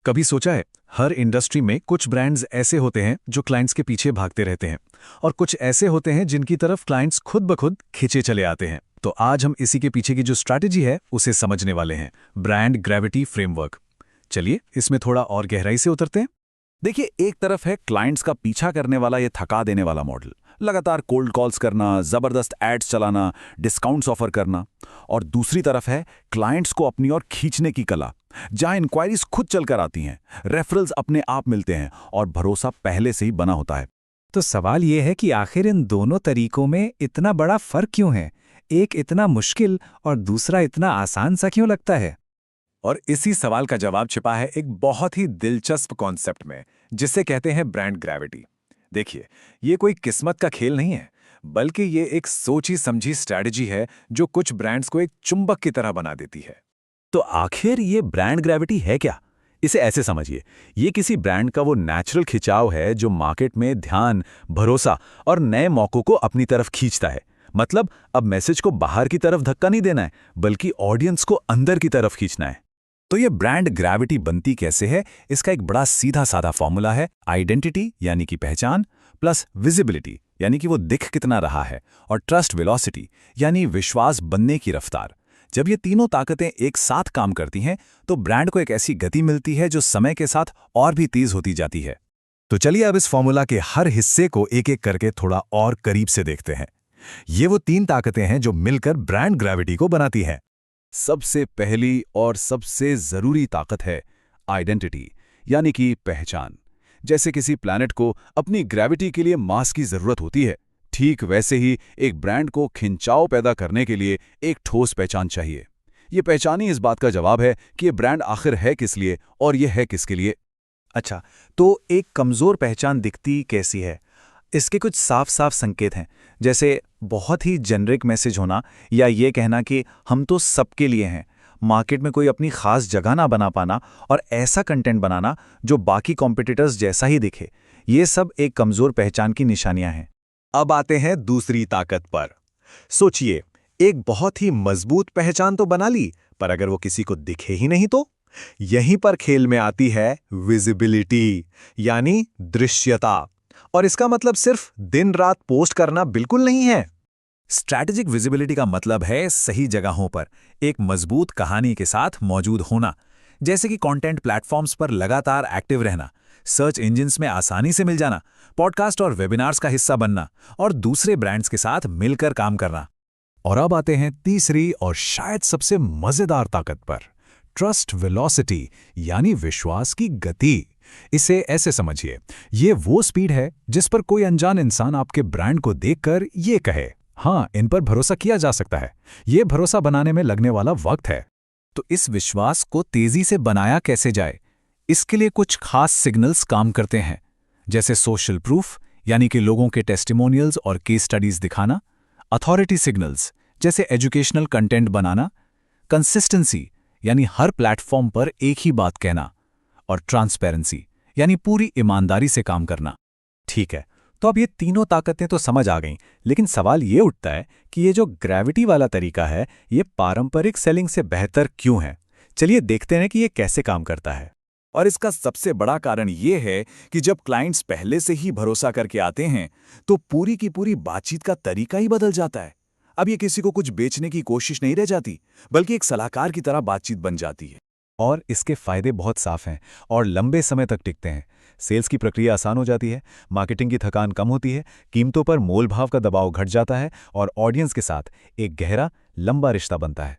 कभी सोचा है, हर इंडस्ट्री में कुछ ब्रांड्स ऐसे होते हैं जो क्लाइंट्स के पीछे भागते रहते हैं और कुछ ऐसे होते हैं जिनकी तरफ क्लाइंट्स खुद ब खुद खींचे चले आते हैं। तो आज हम इसी के पीछे की जो स्ट्रैटेजी है उसे समझने वाले हैं, ब्रांड ग्रेविटी फ्रेमवर्क। चलिए इसमें थोड़ा और गहराई से उतरते हैं। देखिए, एक तरफ है क्लाइंट्स का पीछा करने वाला ये थका देने वाला मॉडल, लगातार कोल्ड कॉल्स करना, जबरदस्त एड्स चलाना, डिस्काउंट्स ऑफर करना। और दूसरी तरफ है क्लाइंट्स को अपनी ओर खींचने की कला, जहां इंक्वायरीज खुद चलकर आती हैं, रेफरल्स अपने आप मिलते हैं और भरोसा पहले से ही बना होता है। तो सवाल ये है कि आखिर इन दोनों तरीकों में इतना बड़ा फर्क क्यों है? एक इतना मुश्किल और दूसरा इतना आसान सा क्यों लगता है? और इसी सवाल का जवाब छिपा है एक बहुत ही दिलचस्प कॉन्सेप्ट में, जिसे कहते हैं ब्रांड ग्रेविटी। देखिए, ये कोई किस्मत का खेल नहीं है, बल्कि ये एक सोची समझी स्ट्रैटेजी है जो कुछ ब्रांड्स को एक चुंबक की तरह बना देती है। तो आखिर ये ब्रांड ग्रेविटी है क्या? इसे ऐसे समझिए, ये किसी ब्रांड का वो नेचुरल खिंचाव है जो मार्केट में ध्यान, भरोसा और नए मौकों को अपनी तरफ खींचता है। मतलब अब मैसेज को बाहर की तरफ धक्का नहीं देना है, बल्कि ऑडियंस को अंदर की तरफ खींचना है। तो ये ब्रांड ग्रेविटी बनती कैसे है? इसका एक बड़ा सीधा साधा फॉर्मूला है, आइडेंटिटी यानी कि पहचान, प्लस विजिबिलिटी यानी कि वो दिख कितना रहा है, और ट्रस्ट वेलोसिटी यानी विश्वास बनने की रफ्तार। जब ये तीनों ताकतें एक साथ काम करती हैं तो ब्रांड को एक ऐसी गति मिलती है जो समय के साथ और भी तेज होती जाती है। तो चलिए अब इस फॉर्मूला के हर हिस्से को एक एक करके थोड़ा और करीब से देखते हैं। ये वो तीन ताकतें हैं जो मिलकर ब्रांड ग्रेविटी को बनाती हैं। सबसे पहली और सबसे जरूरी ताकत है आइडेंटिटी यानी कि पहचान। जैसे किसी प्लैनेट को अपनी ग्रेविटी के लिए मास की जरूरत होती है, ठीक वैसे ही एक ब्रांड को खिंचाव पैदा करने के लिए एक ठोस पहचान चाहिए। ये पहचान ही इस बात का जवाब है कि ये ब्रांड आखिर है किस लिए और ये है किसके लिए। अच्छा, तो एक कमजोर पहचान दिखती कैसी है? इसके कुछ साफ साफ संकेत हैं, जैसे बहुत ही जेनरिक मैसेज होना, या ये कहना कि हम तो सबके लिए हैं, मार्केट में कोई अपनी खास जगह ना बना पाना, और ऐसा कंटेंट बनाना जो बाकी कॉम्पिटिटर्स जैसा ही दिखे। ये सब एक कमजोर पहचान की निशानियां हैं। अब आते हैं दूसरी ताकत पर। सोचिए, एक बहुत ही मजबूत पहचान तो बना ली, पर अगर वो किसी को दिखे ही नहीं तो? यहीं पर खेल में आती है विजिबिलिटी यानी दृश्यता। और इसका मतलब सिर्फ दिन रात पोस्ट करना बिल्कुल नहीं है। स्ट्रैटेजिक विजिबिलिटी का मतलब है सही जगहों पर एक मजबूत कहानी के साथ मौजूद होना, जैसे कि कंटेंट प्लेटफॉर्म्स पर लगातार एक्टिव रहना, सर्च इंजिन्स में आसानी से मिल जाना, पॉडकास्ट और वेबिनार्स का हिस्सा बनना, और दूसरे ब्रांड्स के साथ मिलकर काम करना। और अब आते हैं तीसरी और शायद सबसे मजेदार ताकत पर, ट्रस्ट वेलोसिटी यानी विश्वास की गति। इसे ऐसे समझिए, ये वो स्पीड है जिस पर कोई अनजान इंसान आपके ब्रांड को देखकर ये कहे, हाँ, इन पर भरोसा किया जा सकता है। ये भरोसा बनाने में लगने वाला वक्त है। तो इस विश्वास को तेजी से बनाया कैसे जाए? इसके लिए कुछ खास सिग्नल्स काम करते हैं, जैसे सोशल प्रूफ यानी कि लोगों के टेस्टिमोनियल्स और केस स्टडीज दिखाना, अथॉरिटी सिग्नल्स जैसे एजुकेशनल कंटेंट बनाना, कंसिस्टेंसी यानी हर प्लेटफॉर्म पर एक ही बात कहना, और ट्रांसपेरेंसी यानी पूरी ईमानदारी से काम करना। ठीक है, तो अब ये तीनों ताकतें तो समझ आ गईं, लेकिन सवाल ये उठता है कि ये जो ग्रेविटी वाला तरीका है, ये पारंपरिक सेलिंग से बेहतर क्यों है? चलिए देखते हैं कि ये कैसे काम करता है। और इसका सबसे बड़ा कारण ये है कि जब क्लाइंट्स पहले से ही भरोसा करके आते हैं तो पूरी की पूरी बातचीत का तरीका ही बदल जाता है। अब ये किसी को कुछ बेचने की कोशिश नहीं रह जाती, बल्कि एक सलाहकार की तरह बातचीत बन जाती है। और इसके फायदे बहुत साफ हैं और लंबे समय तक टिकते हैं। सेल्स की प्रक्रिया आसान हो जाती है, मार्केटिंग की थकान कम होती है, कीमतों पर मोल भाव का दबाव घट जाता है, और ऑडियंस के साथ एक गहरा लंबा रिश्ता बनता है।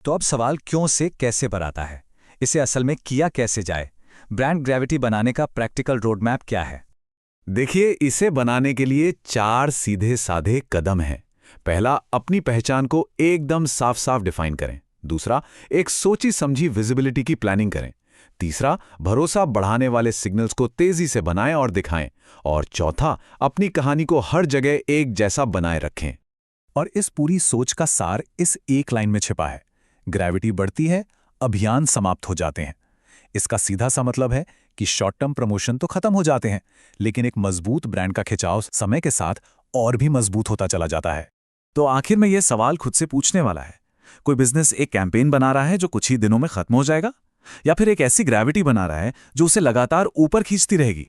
तो अब सवाल क्यों से कैसे पर आता है, इसे असल में किया कैसे जाए? ब्रांड ग्रेविटी बनाने का प्रैक्टिकल रोड मैप क्या है? देखिए, इसे बनाने के लिए 4 सीधे साधे कदम हैं। पहला, अपनी पहचान को एकदम साफ साफ डिफाइन करें। दूसरा, एक सोची समझी विजिबिलिटी की प्लानिंग करें। तीसरा, भरोसा बढ़ाने वाले सिग्नल्स को तेजी से बनाएं और दिखाएं। और चौथा, अपनी कहानी को हर जगह एक जैसा बनाए रखें। और इस पूरी सोच का सार इस एक लाइन में छिपा है, ग्रेविटी बढ़ती है, अभियान समाप्त हो जाते हैं। इसका सीधा सा मतलब है कि शॉर्ट टर्म प्रमोशन तो खत्म हो जाते हैं, लेकिन एक मजबूत ब्रांड का खिंचाव समय के साथ और भी मजबूत होता चला जाता है। तो आखिर में यह सवाल खुद से पूछने वाला है, कोई बिजनेस एक कैंपेन बना रहा है जो कुछ ही दिनों में खत्म हो जाएगा, या फिर एक ऐसी ग्रेविटी बना रहा है जो उसे लगातार ऊपर खींचती रहेगी।